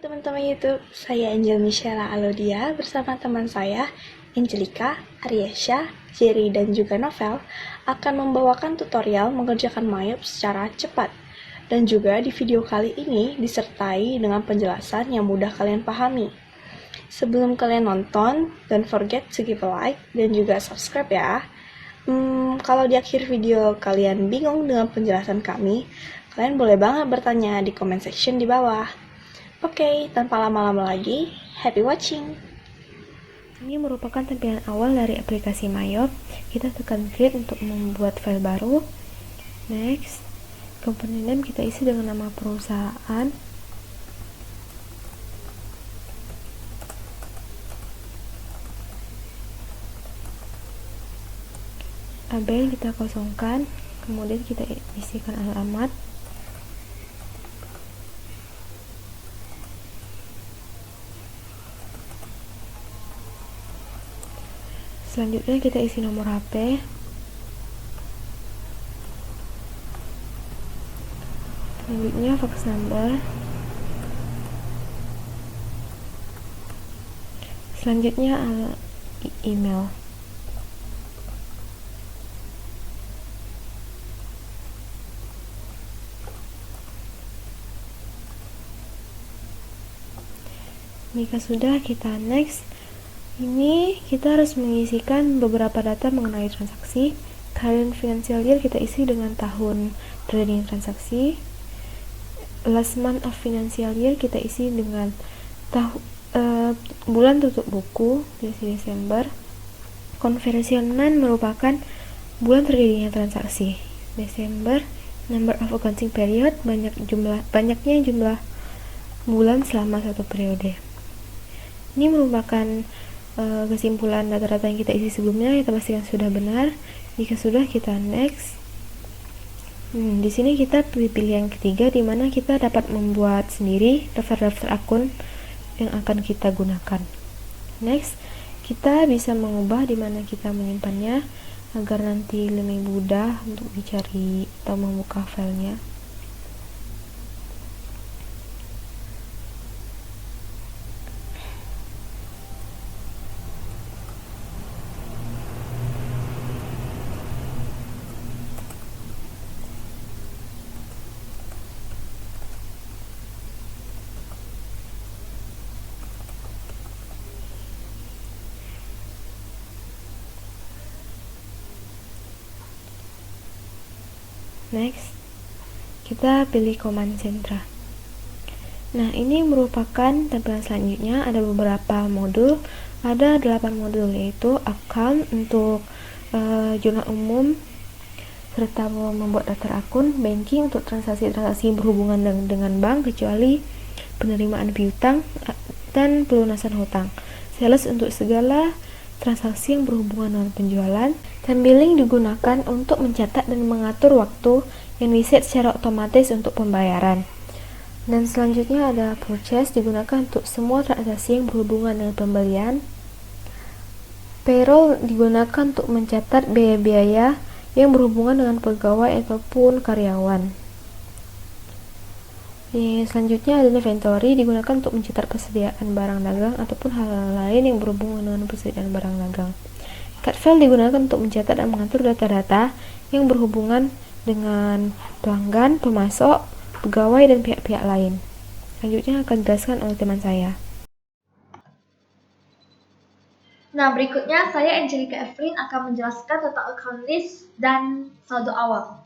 teman-teman YouTube, saya Angel Michela Alodia bersama teman saya, Angelica, Ariesha, Jerry, dan juga Novel akan membawakan tutorial mengerjakan mayop secara cepat. Dan juga di video kali ini disertai dengan penjelasan yang mudah kalian pahami. Sebelum kalian nonton, don't forget to give a like dan juga subscribe ya. Kalau di akhir video kalian bingung dengan penjelasan kami, kalian boleh banget bertanya di comment section di bawah. Oke, tanpa lama-lama lagi, happy watching! Ini merupakan tampilan awal dari aplikasi Mayop. Kita tekan create untuk membuat file baru. Next, company name kita isi dengan nama perusahaan. ABN kita kosongkan, kemudian kita isikan alamat. Selanjutnya kita isi nomor HP. Selanjutnya fax number. Selanjutnya email. Jika sudah, kita next. Ini kita harus mengisikan beberapa data mengenai transaksi. Current financial year kita isi dengan tahun trading transaksi. Last month of financial year kita isi dengan bulan tutup buku, isi Desember. Conversion month merupakan bulan terjadinya transaksi, Desember. Number of accounting period, banyaknya jumlah bulan selama satu periode. Ini merupakan kesimpulan data-data yang kita isi sebelumnya. Kita pastikan sudah benar. Jika sudah, kita next. Di sini kita pilih yang ketiga, di mana kita dapat membuat sendiri daftar-daftar akun yang akan kita gunakan. Next, kita bisa mengubah di mana kita menyimpannya agar nanti lebih mudah untuk dicari atau membuka filenya. Next, kita pilih command sentra. Nah, ini merupakan tampilan selanjutnya. Ada beberapa modul, ada 8 modul, yaitu account untuk jurnal umum serta membuat daftar akun, banking untuk transaksi-transaksi berhubungan dengan bank kecuali penerimaan piutang dan pelunasan hutang, sales untuk segala transaksi yang berhubungan dengan penjualan, dan billing digunakan untuk mencatat dan mengatur waktu yang diset secara otomatis untuk pembayaran. Dan selanjutnya ada purchase, digunakan untuk semua transaksi yang berhubungan dengan pembelian. Payroll digunakan untuk mencatat biaya-biaya yang berhubungan dengan pegawai ataupun karyawan. Selanjutnya ada inventory, digunakan untuk mencatat persediaan barang dagang ataupun hal lain yang berhubungan dengan persediaan barang dagang. Card file digunakan untuk mencatat dan mengatur data-data yang berhubungan dengan pelanggan, pemasok, pegawai, dan pihak-pihak lain. Selanjutnya akan dijelaskan oleh teman saya. Nah, berikutnya saya Angelica Efrin akan menjelaskan tentang account list dan saldo awal.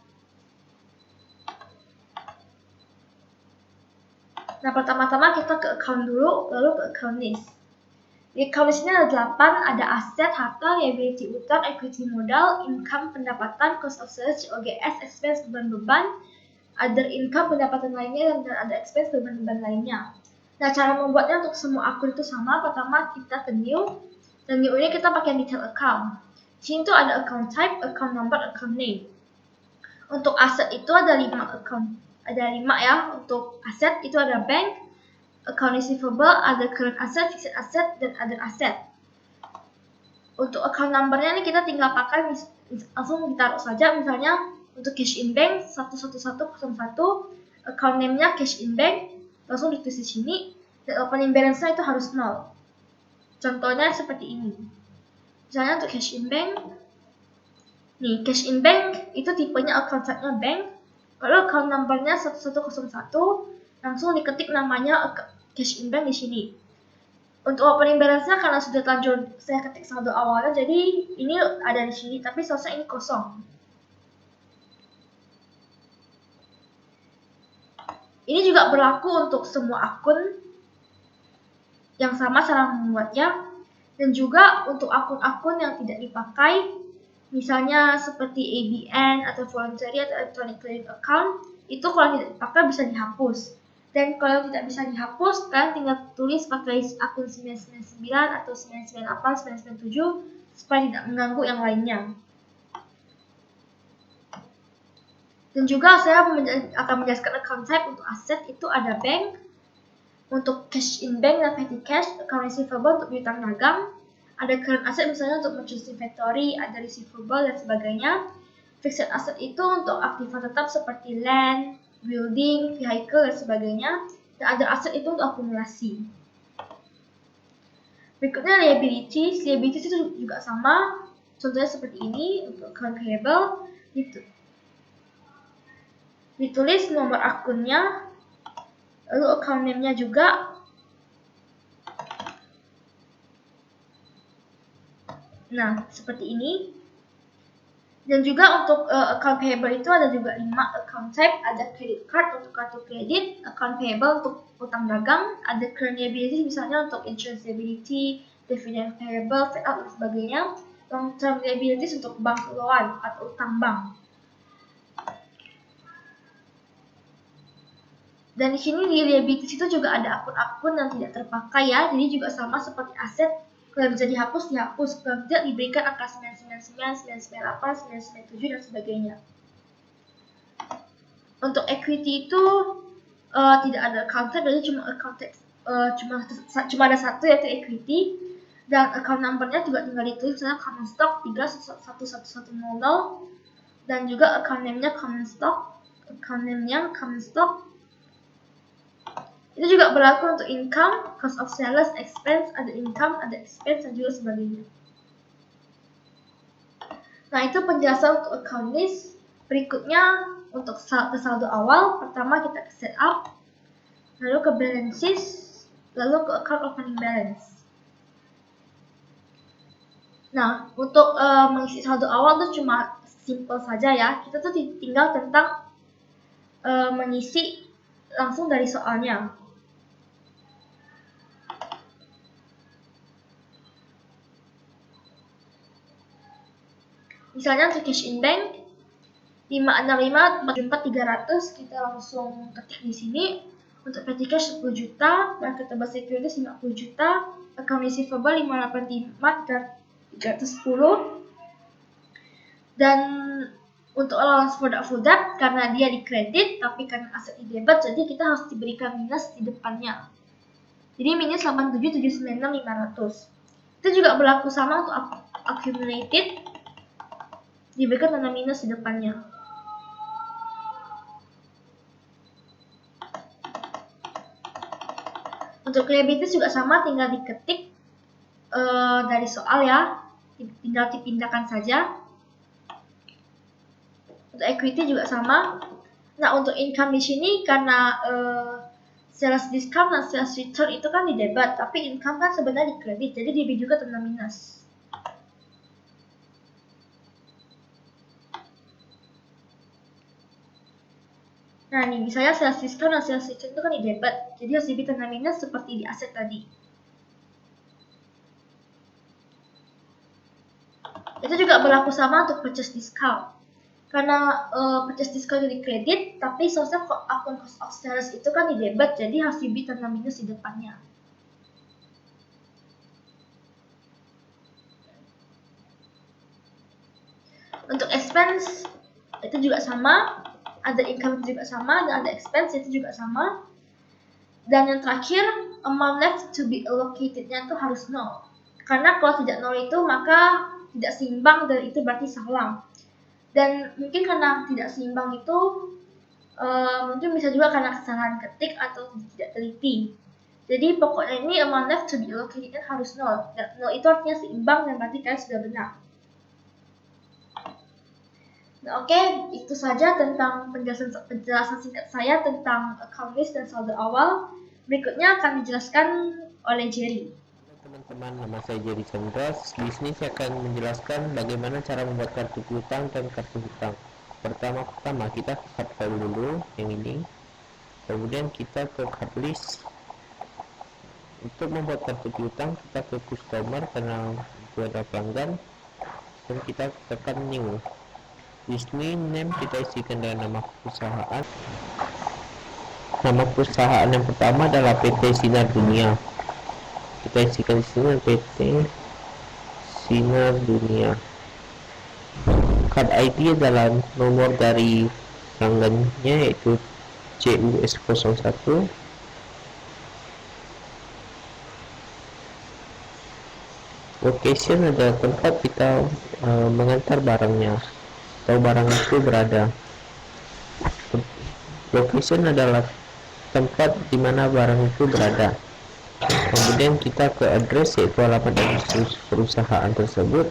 Nah, pertama-tama kita ke account dulu, lalu ke account list. Di account list ini ada 8, ada aset, harta, liability, utang, equity modal, income, pendapatan, cost of sales, OGS, expense, beban-beban, other income, pendapatan lainnya, dan ada expense, beban-beban lainnya. Nah, cara membuatnya untuk semua akun itu sama. Pertama kita ke new, dan new ini kita pakai detail account. Di sini tuh ada account type, account number, account name. Untuk aset itu ada 5 account. Ada 5 ya. Untuk aset itu ada bank, account receivable, ada current asset, fixed asset, dan other asset. Untuk account numbernya nih kita tinggal pakai langsung ditaruh saja. Misalnya untuk cash in bank 11101, account name-nya cash in bank, langsung ditulis di sini. Dan opening balance-nya itu harus 0. Contohnya seperti ini. Misalnya untuk cash in bank, nih cash in bank itu tipenya account type-nya bank, lalu account number-nya 1101, langsung diketik namanya cash in bank di sini. Untuk opening balance-nya karena sudah terlanjur saya ketik saldo awalnya, jadi ini ada di sini, tapi seharusnya ini kosong. Ini juga berlaku untuk semua akun yang sama cara membuatnya, dan juga untuk akun-akun yang tidak dipakai, misalnya seperti ABN atau voluntary atau electronic clearing account, itu kalau tidak dipakai bisa dihapus. Dan kalau tidak bisa dihapus, kalian tinggal tulis pakai akun 999 atau 998, 997 supaya tidak mengganggu yang lainnya. Dan juga saya akan menjelaskan account type untuk aset itu ada bank, untuk cash in bank dan petty cash, account receivable untuk piutang dagang, ada current asset misalnya untuk merchant inventory, ada receivable dan sebagainya. Fixed asset itu untuk aktiva tetap seperti land, building, vehicle dan sebagainya. Dan ada aset itu untuk akumulasi. Berikutnya liabilities. Liabilities itu juga sama. Contohnya seperti ini untuk account payable. Ditulis nomor akunnya, lalu account name-nya juga. Nah, seperti ini. Dan juga untuk account payable itu ada juga 5 account type. Ada credit card untuk kartu kredit, account payable untuk utang dagang, ada current liability misalnya untuk insurance liability, dividend payable, fed up dan sebagainya. Long term liabilities untuk bank loan atau utang bank. Dan di sini di liabilities itu juga ada akun-akun yang tidak terpakai ya. Jadi juga sama seperti aset. Kalau bisa dihapus, dihapus. Kalau tidak, diberikan angka 999, 998, 997, dan sebagainya. Untuk equity itu tidak ada account type, jadi cuma account type, cuma ada satu yaitu equity. Dan account number-nya juga tinggal ditulis misalnya common stock 31110. Dan juga account name-nya common stock. Account name-nya common stock. Itu juga berlaku untuk income, cost of sales, expense, ada income, ada expense, dan juga sebagainya. Nah, itu penjelasan untuk account list. Berikutnya, untuk saldo awal, pertama kita ke setup, lalu ke balances, lalu ke account opening balance. Nah, untuk mengisi saldo awal itu cuma simple saja ya. Kita tuh tinggal tentang mengisi langsung dari soalnya. Misalnya untuk cash in bank 565 44300 kita langsung ketik di sini. Untuk petty cash 10 juta, marketable securities 50 juta, account receivable 585 310. Dan untuk allowance for debt karena dia di kredit tapi karena aset di debit, jadi kita harus diberikan minus di depannya. Jadi minus 87796500. Itu juga berlaku sama untuk accumulated, diberikan tanda minus di depannya. Untuk liabilities juga sama, tinggal diketik dari soal ya, tinggal dipindahkan saja. Untuk equity juga sama. Nah, untuk income di sini karena sales discount dan sales return itu kan di debit, tapi income kan sebenarnya di kredit, jadi diberi juga tanda minus. Nah, ini misalnya sales discount dan sales return itu kan di debit, jadi harus diberi tanda minus seperti di aset tadi. Itu juga berlaku sama untuk purchase discount. Karena purchase discount di kredit, tapi seharusnya akun cost of sales itu kan di debit, jadi harus diberi tanda minus di depannya. Untuk expense itu juga sama. Ada income juga sama, dan ada expense itu juga sama. Dan yang terakhir, amount left to be allocated-nya itu harus 0. Karena kalau tidak 0 itu maka tidak seimbang dan itu berarti salah. Dan mungkin karena tidak seimbang itu mungkin bisa juga karena kesalahan ketik atau tidak teliti. Jadi pokoknya ini amount left to be allocated harus 0. Dan 0 itu artinya seimbang dan berarti kalian sudah benar. Nah, oke, itu saja tentang penjelasan singkat saya tentang account list dan saldo awal. Berikutnya akan dijelaskan oleh Jerry. Teman-teman, nama saya Jerry Chandras. Di sini saya akan menjelaskan bagaimana cara membuat kartu piutang dan kartu hutang. Pertama kita ke card file dulu, yang ini. Kemudian kita ke card list. Untuk membuat kartu piutang, kita ke customer karena itu ada pelanggan, dan kita tekan new. Di sini name kita isikan dengan nama perusahaan. Nama perusahaan yang pertama adalah PT Sinar Dunia. Kita isikan di sini PT Sinar Dunia. Card ID adalah nomor dari pelanggannya, yaitu CUS01. Location adalah tempat kita mengantar barangnya atau barang itu berada. Location adalah tempat di mana barang itu berada. Kemudian kita ke address, yaitu alamat perusahaan tersebut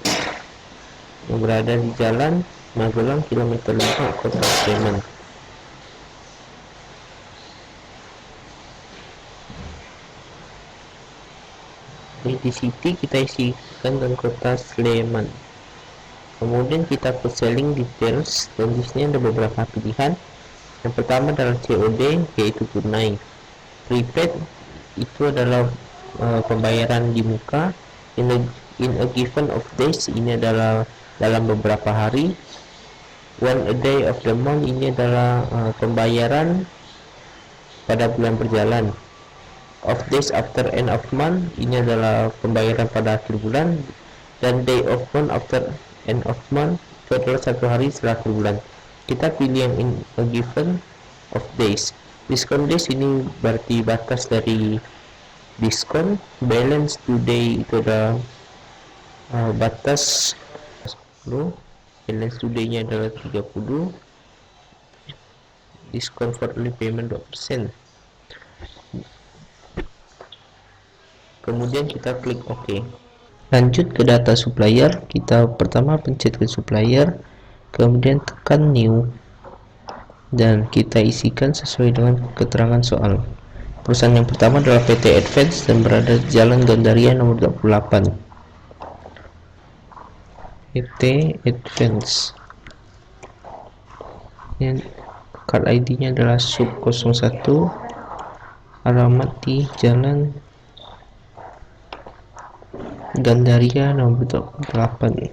yang berada di Jalan Magelang kilometer 5, Kota Sleman. Di city kita isikan dengan Kota Sleman. Kemudian kita ke selling details, dan di sini ada beberapa pilihan. Yang pertama adalah COD, yaitu tunai. Prepaid itu adalah pembayaran di muka. In a given of days, ini adalah dalam beberapa hari. One a day of the month, ini adalah pembayaran pada bulan berjalan. Of days after end of month, ini adalah pembayaran pada akhir bulan. Dan day of month after end of month, itu adalah satu hari setelah akhir bulan. Kita pilih yang in a given of days. Discount days ini berarti batas dari diskon. Balance today itu adalah batas 10. Balance today nya adalah 30. Diskon for early payment 2%. Kemudian kita klik OK. Lanjut ke data supplier. Kita pertama pencet ke supplier, kemudian tekan new, dan kita isikan sesuai dengan keterangan soal. Perusahaan yang pertama adalah PT Advance dan berada di Jalan Gandaria nomor 28. PT Advance. Yang card ID nya adalah sub 01. Alamat di Jalan Gandaria nomor 28.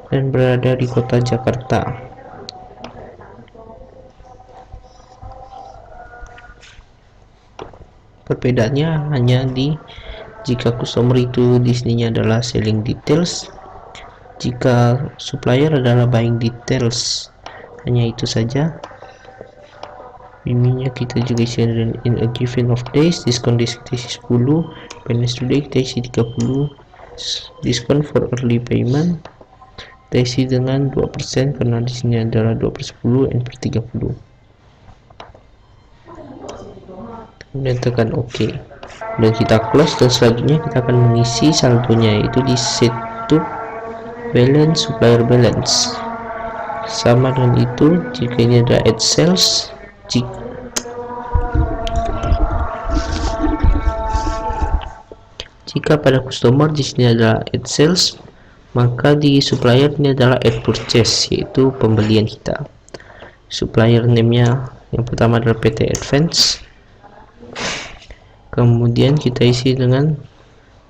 Dan berada di kota Jakarta. Perbedaannya hanya jika customer itu di sininya adalah selling details, jika supplier adalah buying details. Hanya itu saja. Ininya kita juga isi in a given of days. Diskon kita isi 10. Balance today kita isi 30. Diskon for early payment kita isi dengan 2%, karena di sini adalah 2/10 and per 30. Kemudian tekan OK, dan kita close. Dan selanjutnya kita akan mengisi saldonya, yaitu di set to balance, supplier balance. Sama dengan itu, jika ini ada add sales, jika pada customer di sini adalah add sales, maka di supplier ini adalah add purchase, yaitu pembelian kita. Supplier name-nya yang pertama adalah PT Advance. Kemudian kita isi dengan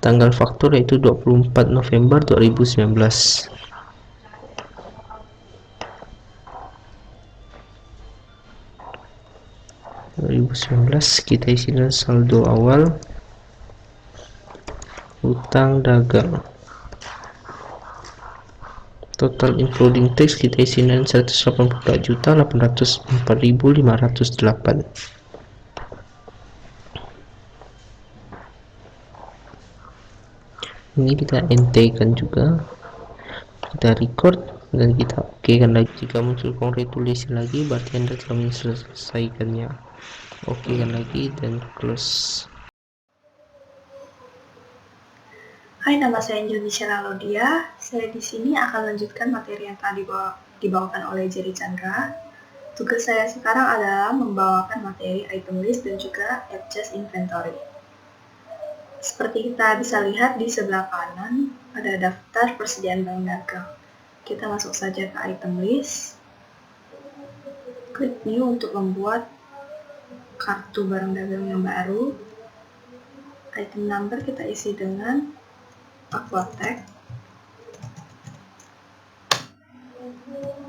tanggal faktur, yaitu 24 November 2019. Kita isi dengan saldo awal, hutang dagang. Total including tax kita isi dengan 182.804.508. Ini kita ente kan juga. kita record dan kita oke kan lagi. Jika muncul congratulations lagi, berarti Anda telah menyelesaikannya. Oke kan lagi dan close. Hai, nama saya Angel Michelle Alodia. Saya di sini akan lanjutkan materi yang tadi dibawakan oleh Jerry Chandra. Tugas saya sekarang adalah membawakan materi item list dan juga adjust inventory. Seperti kita bisa lihat di sebelah kanan, ada daftar persediaan barang dagang. Kita masuk saja ke item list. Klik new untuk membuat kartu barang dagang yang baru. Item number kita isi dengan Aquatech.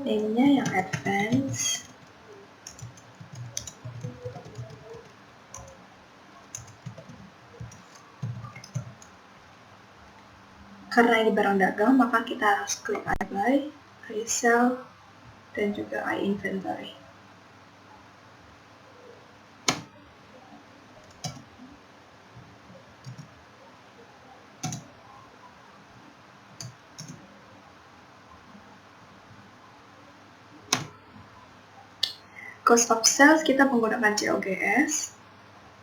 Name-nya yang advance. Karena ini barang dagang, maka kita harus klik I buy, I sell, dan juga I inventory. Cost of sales kita menggunakan COGS.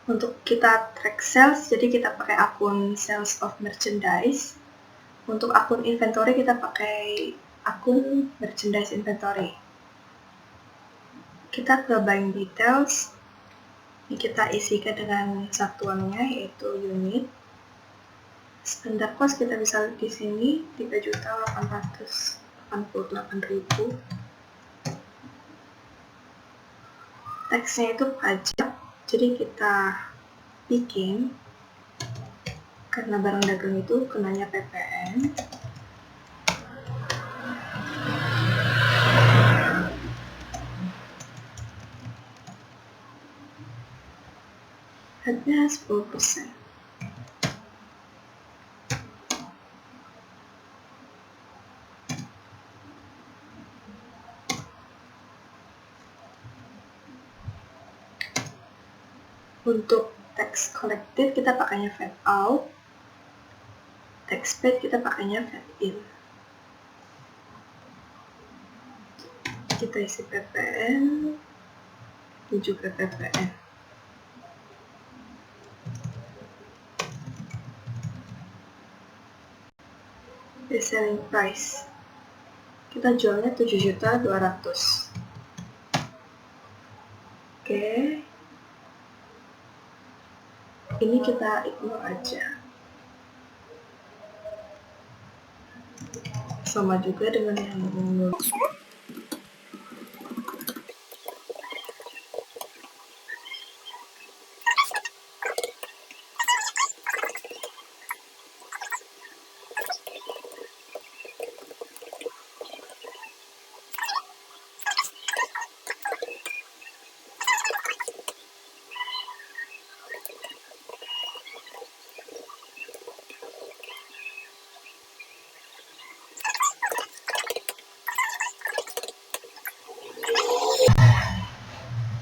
Untuk kita track sales, jadi kita pakai akun sales of merchandise. Untuk akun inventory kita pakai akun merchandise inventory. Kita ke buying details. Ini kita isikan dengan satuannya yaitu unit. Standar cost kita bisa lihat di sini 3.888.000. Teksnya itu pajak, jadi kita bikin karena barang dagang itu kenanya PPN. Harga 10%. Untuk tax collected kita pakainya VAT out. Tax paid kita pakainya VAT in. Kita isi PPN dan juga PPN. The selling price kita jualnya 7.200.000. Oke. Ini kita ignore aja. Sama juga dengan yang umum.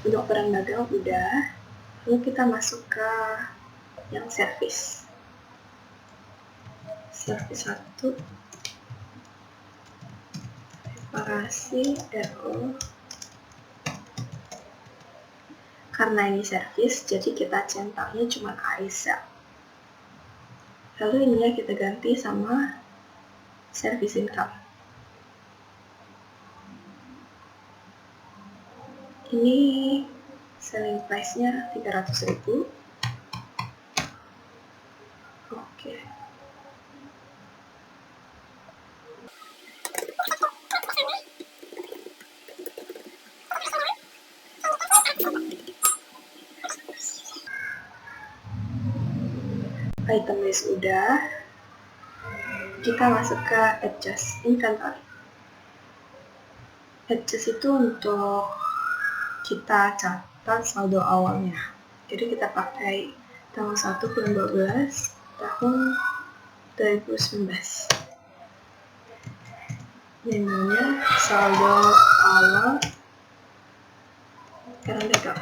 Untuk barang dagang udah, lalu kita masuk ke yang service. Service 1, reparasi, RO. Karena ini service, jadi kita centangnya cuma I sell. Lalu ininya kita ganti sama service income. Ini selling price-nya 300.000. Oke. Item list udah. Kita masuk ke adjust inventory. Adjust itu untuk kita catat saldo awalnya. Jadi kita pakai tanggal 1 bulan 12 tahun 2019. Namanya saldo awal barang dagang.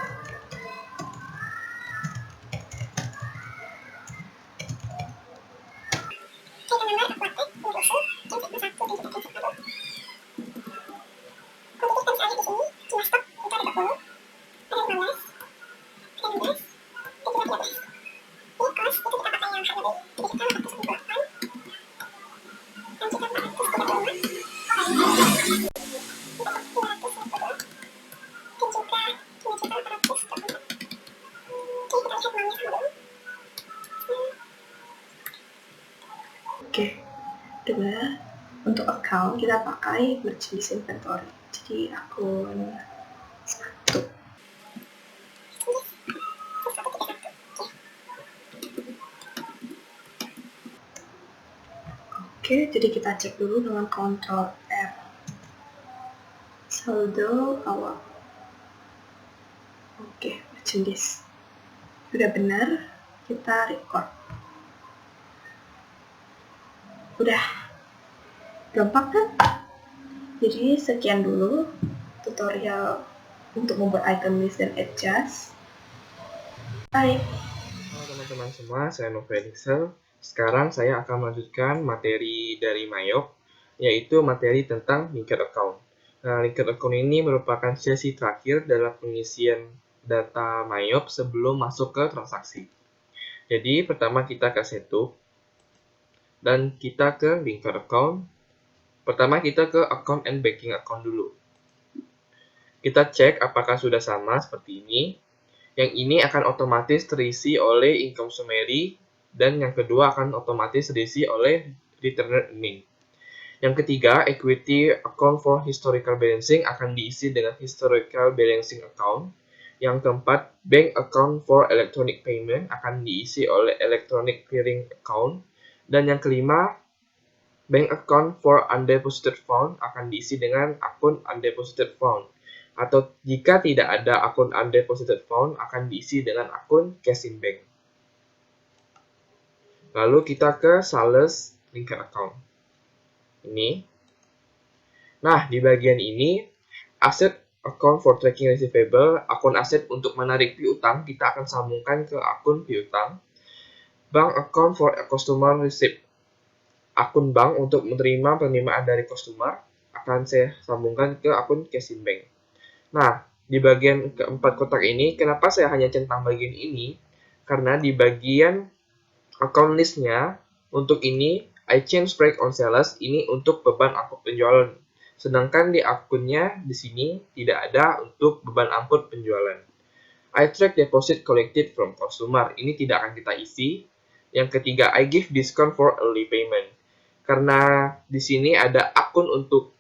Oke, dengan untuk account kita pakai merchandise inventory. Jadi akun sepatu. Oke, jadi kita cek dulu dengan Ctrl F. Saldo awal. Oke, merchandise. Udah benar, kita record. Udah gampang kan? Jadi sekian dulu tutorial untuk membuat item list dan adjust. Bye. Halo teman-teman semua, saya Novelixel. Sekarang saya akan melanjutkan materi dari Mayop, yaitu materi tentang linked account. Nah, linked account ini merupakan sesi terakhir dalam pengisian data Mayop sebelum masuk ke transaksi. Jadi, pertama kita ke setup, dan kita ke linked account. Pertama kita ke account and banking account dulu. Kita cek apakah sudah sama seperti ini. Yang ini akan otomatis terisi oleh income summary, dan yang kedua akan otomatis terisi oleh return earning. Yang ketiga, equity account for historical balancing akan diisi dengan historical balancing account. Yang keempat, bank account for electronic payment akan diisi oleh electronic clearing account. Dan yang kelima, bank account for undeposited fund akan diisi dengan akun undeposited fund. Atau jika tidak ada akun undeposited fund, akan diisi dengan akun cash in bank. Lalu kita ke sales linked account. Ini. Nah, di bagian ini, asset account for tracking receivable, akun aset untuk menarik piutang, kita akan sambungkan ke akun piutang. Bank account for a customer receipt, akun bank untuk menerima penerimaan dari customer, akan saya sambungkan ke akun cash in bank. Nah, di bagian keempat kotak ini, kenapa saya hanya centang bagian ini? Karena di bagian account list-nya, untuk ini, I change break on sales, ini untuk beban angkut penjualan. Sedangkan di akunnya, di sini, tidak ada untuk beban angkut penjualan. I track deposit collected from customer, ini tidak akan kita isi. Yang ketiga, I give discount for early payment. Karena di sini ada akun untuk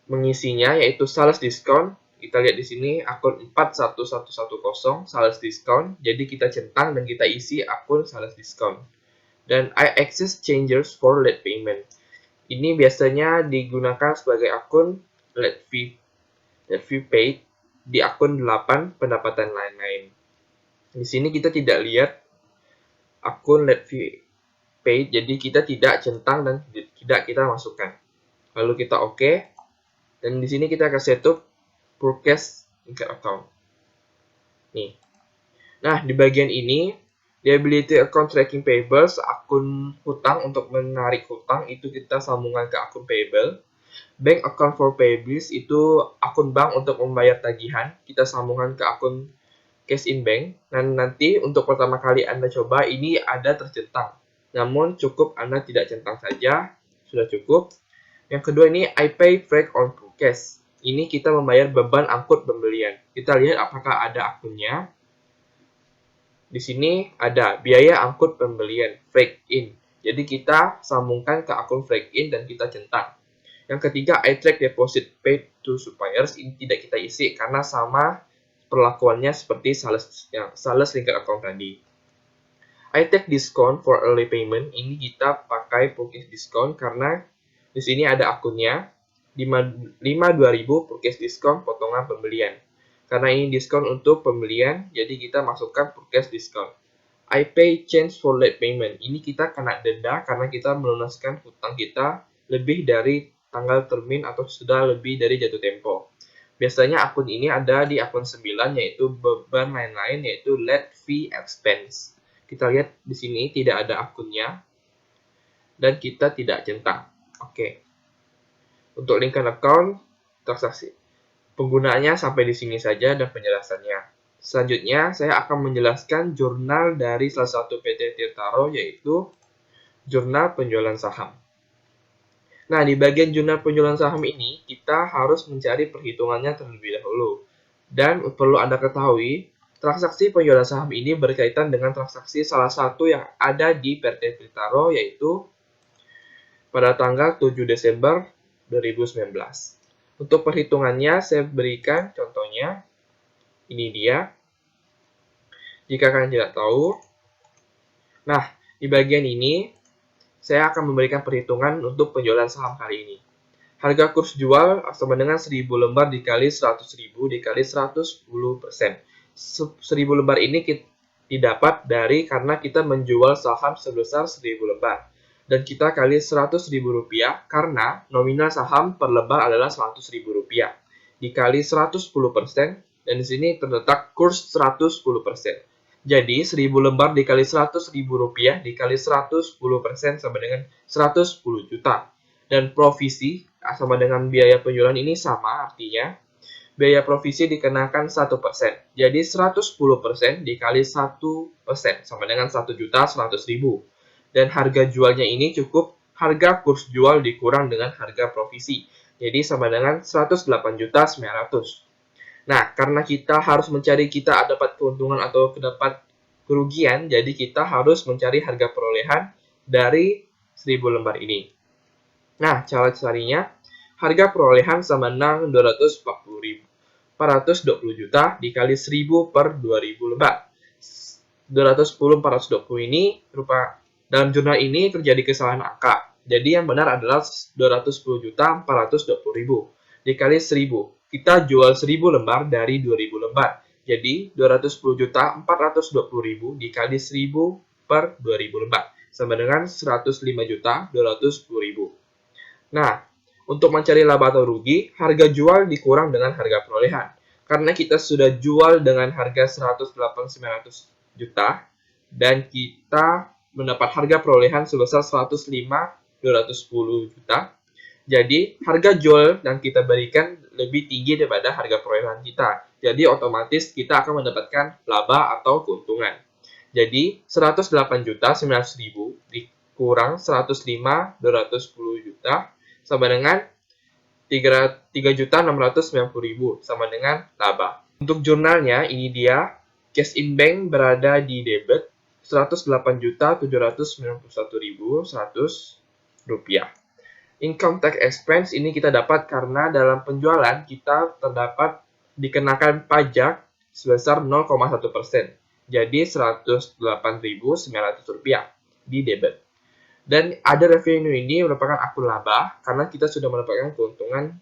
mengisinya, yaitu sales discount. Kita lihat di sini akun 41110 sales discount. Jadi kita centang dan kita isi akun sales discount. Dan I access changers for late payment. Ini biasanya digunakan sebagai akun late fee paid di akun 8 pendapatan lain-lain. Di sini kita tidak lihat akun late fee paid, jadi kita tidak centang dan tidak kita masukkan. Lalu kita OK. Dan di sini kita akan setup forecast linked account. Nih. Nah, di bagian ini, liability account tracking payables, akun hutang untuk menarik hutang, itu kita sambungkan ke akun payable. Bank account for payables, itu akun bank untuk membayar tagihan, kita sambungkan ke akun cash in bank. Dan nanti untuk pertama kali Anda coba, ini ada tercentang. Namun cukup Anda tidak centang saja, sudah cukup. Yang kedua ini I pay freight on forecast. Ini kita membayar beban angkut pembelian. Kita lihat apakah ada akunnya. Di sini ada biaya angkut pembelian, freight in. Jadi kita sambungkan ke akun freight in dan kita centang. Yang ketiga, I track deposit paid to suppliers. Ini tidak kita isi karena sama perlakuannya seperti sales linked account tadi. I take discount for early payment. Ini kita pakai purchase discount karena di sini ada akunnya 5.2000 purchase discount potongan pembelian. Karena ini diskon untuk pembelian, jadi kita masukkan purchase discount. I pay change for late payment. Ini kita kena denda karena kita melunaskan hutang kita lebih dari tanggal termin atau sudah lebih dari jatuh tempo. Biasanya akun ini ada di akun 9, yaitu beban lain-lain, yaitu late fee expense. Kita lihat di sini tidak ada akunnya, dan kita tidak centang. Oke. Untuk linked account, transaksi. Penggunaannya sampai di sini saja dan penjelasannya. selanjutnya saya akan menjelaskan jurnal dari salah satu PT Tirtaro, yaitu jurnal penjualan saham. Nah, di bagian jurnal penjualan saham ini, kita harus mencari perhitungannya terlebih dahulu. Dan perlu Anda ketahui, transaksi penjualan saham ini berkaitan dengan transaksi salah satu yang ada di PT Tirtaro, yaitu pada tanggal 7 Desember 2019. Untuk perhitungannya, saya berikan contohnya. Ini dia. Jika kalian tidak tahu. Nah, di bagian ini, saya akan memberikan perhitungan untuk penjualan saham kali ini. Harga kurs jual sama dengan 1000 lembar dikali 100.000 dikali 110%. 1000 lembar ini didapat dari karena kita menjual saham sebesar 1000 lembar. Dan kita kali Rp100.000 karena nominal saham per lembar adalah Rp100.000. Dikali 110%, dan di sini terletak kurs 110%. Jadi 1000 lembar dikali Rp100.000 dikali 110% sama dengan 110 juta. Dan provisi sama dengan biaya penjualan ini sama, artinya biaya provisi dikenakan 1%. Jadi 110% dikali 1% sama dengan 1.100.000. Dan harga jualnya ini cukup harga kurs jual dikurang dengan harga provisi. Jadi sama dengan 108.900.000. Nah, karena kita harus mencari kita dapat keuntungan atau dapat kerugian, jadi kita harus mencari harga perolehan dari 1000 lembar ini. Nah, cara carinya, harga perolehan sama dengan 420 juta dikali 1000 per 2000 lembar. 420 ini dalam jurnal ini terjadi kesalahan angka. Jadi yang benar adalah 210.420.000 dikali 1000. Kita jual 1000 lembar dari 2000 lembar. Jadi 210.420.000 dikali 1000 per 2000 lembar sama dengan 105.210.000. Nah, untuk mencari laba atau rugi, harga jual dikurang dengan harga perolehan. Karena kita sudah jual dengan harga 108.900 juta dan kita mendapat harga perolehan sebesar 105.210 juta. Jadi, harga jual yang kita berikan lebih tinggi daripada harga perolehan kita. Jadi, otomatis kita akan mendapatkan laba atau keuntungan. Jadi, 108.900.000 dikurang 105.210 juta sama dengan 3.690.000 sama dengan laba. Untuk jurnalnya, ini dia. Cash in bank berada di debit Rp108.791.100. Income tax expense ini kita dapat karena dalam penjualan kita terdapat dikenakan pajak sebesar 0,1%. Jadi Rp108.900 di debit. Dan ada revenue ini merupakan akun laba karena kita sudah mendapatkan keuntungan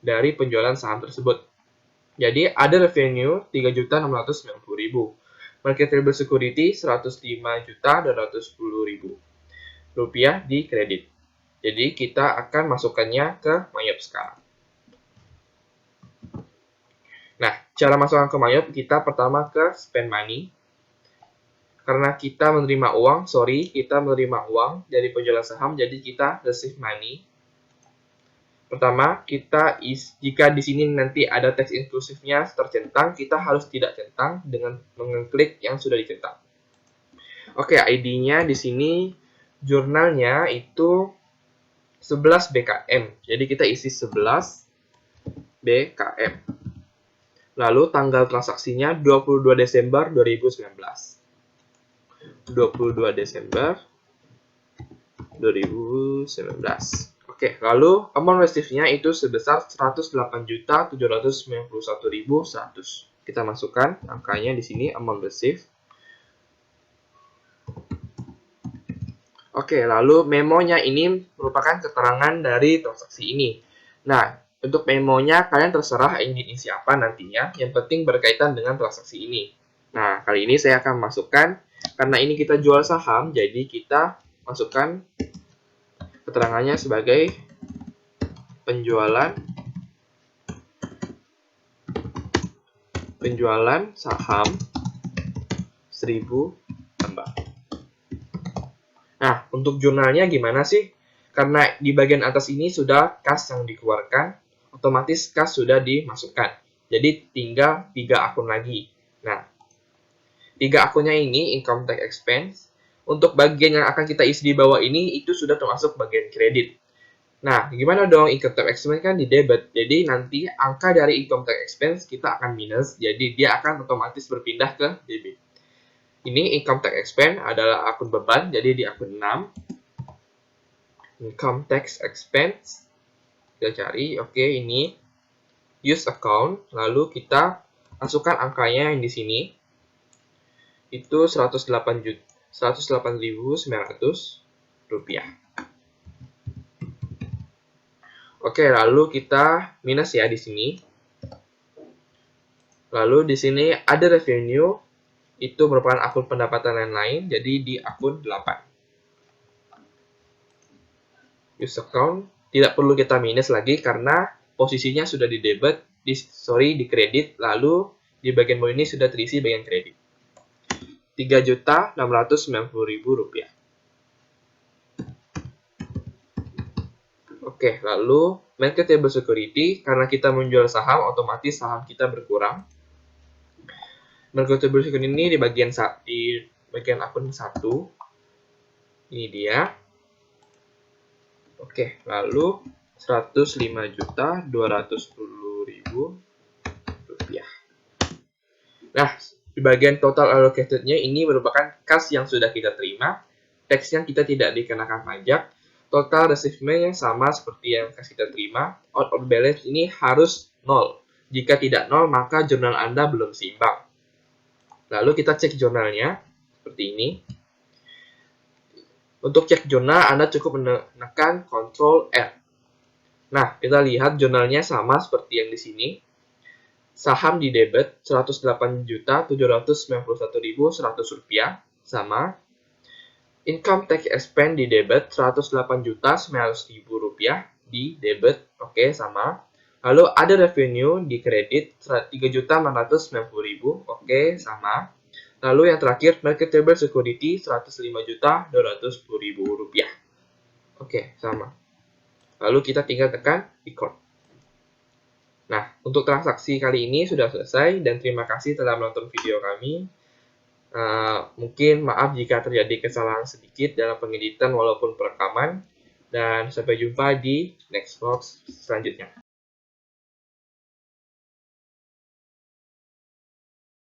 dari penjualan saham tersebut. Jadi ada revenue 3.690.000. Marketable security Rp105.210.000 di kredit. Jadi kita akan masukkannya ke Mayop sekarang. Nah, cara masukkan ke Mayop kita pertama ke spend money. Karena kita menerima uang dari penjualan saham, jadi kita receive money. Pertama, jika di sini nanti ada teks inklusifnya tercentang, kita harus tidak centang dengan mengklik yang sudah dicentang. Oke, ID-nya di sini jurnalnya itu 11 BKM. Jadi kita isi 11 BKM. Lalu tanggal transaksinya 22 Desember 2019. 22 Desember 2019. Oke, lalu amount receive-nya itu sebesar 108.791.100. Kita masukkan angkanya di sini amount receive. Oke, lalu memonya ini merupakan keterangan dari transaksi ini. Nah, untuk memonya kalian terserah ingin isi apa nantinya, yang penting berkaitan dengan transaksi ini. Nah, kali ini saya akan masukkan, karena ini kita jual saham, jadi kita masukkan keterangannya sebagai penjualan saham 1000 lembar. Nah, untuk jurnalnya gimana sih? Karena di bagian atas ini sudah kas yang dikeluarkan, otomatis kas sudah dimasukkan. Jadi tinggal 3 akun lagi. Nah, 3 akunnya ini, income tax expense, untuk bagian yang akan kita isi di bawah ini, itu sudah termasuk bagian kredit. Nah, gimana dong income tax expense kan di debit, jadi nanti angka dari income tax expense kita akan minus, jadi dia akan otomatis berpindah ke debit. Ini income tax expense adalah akun beban, jadi di akun 6. Income tax expense, kita cari, oke, ini use account, lalu kita masukkan angkanya yang di sini, itu 108.900 rupiah. Oke, lalu kita minus ya di sini. Lalu di sini ada revenue, itu merupakan akun pendapatan lain-lain, jadi di akun 8. Use account, tidak perlu kita minus lagi karena posisinya sudah di debit, di kredit, lalu di bagian bawah ini sudah terisi bagian kredit. 3.690.000 rupiah. Oke, lalu marketable security, karena kita menjual saham, otomatis saham kita berkurang. Marketable security ini di bagian akun 1. Ini dia. Oke, lalu 105.210.000 rupiah. Nah, di bagian total allocated-nya ini merupakan kas yang sudah kita terima, tax-nya kita tidak dikenakan pajak, total receivement yang sama seperti yang kas kita terima, out of balance ini harus 0. Jika tidak 0, maka jurnal Anda belum seimbang. Lalu kita cek jurnalnya, seperti ini. Untuk cek jurnal, Anda cukup menekan Ctrl R. Nah, kita lihat jurnalnya sama seperti yang di sini. Saham di debit 108.791.100 rupiah, sama. Income tax expense di debit 108.900.000 rupiah di debit, oke, sama. Lalu ada revenue di kredit 3.690.000, oke, sama. Lalu yang terakhir marketable security 105.210.000 rupiah, oke, sama. Lalu kita tinggal tekan record. Nah, untuk transaksi kali ini sudah selesai dan terima kasih telah menonton video kami. Mungkin maaf jika terjadi kesalahan sedikit dalam pengeditan walaupun perekaman. Dan sampai jumpa di next vlog selanjutnya.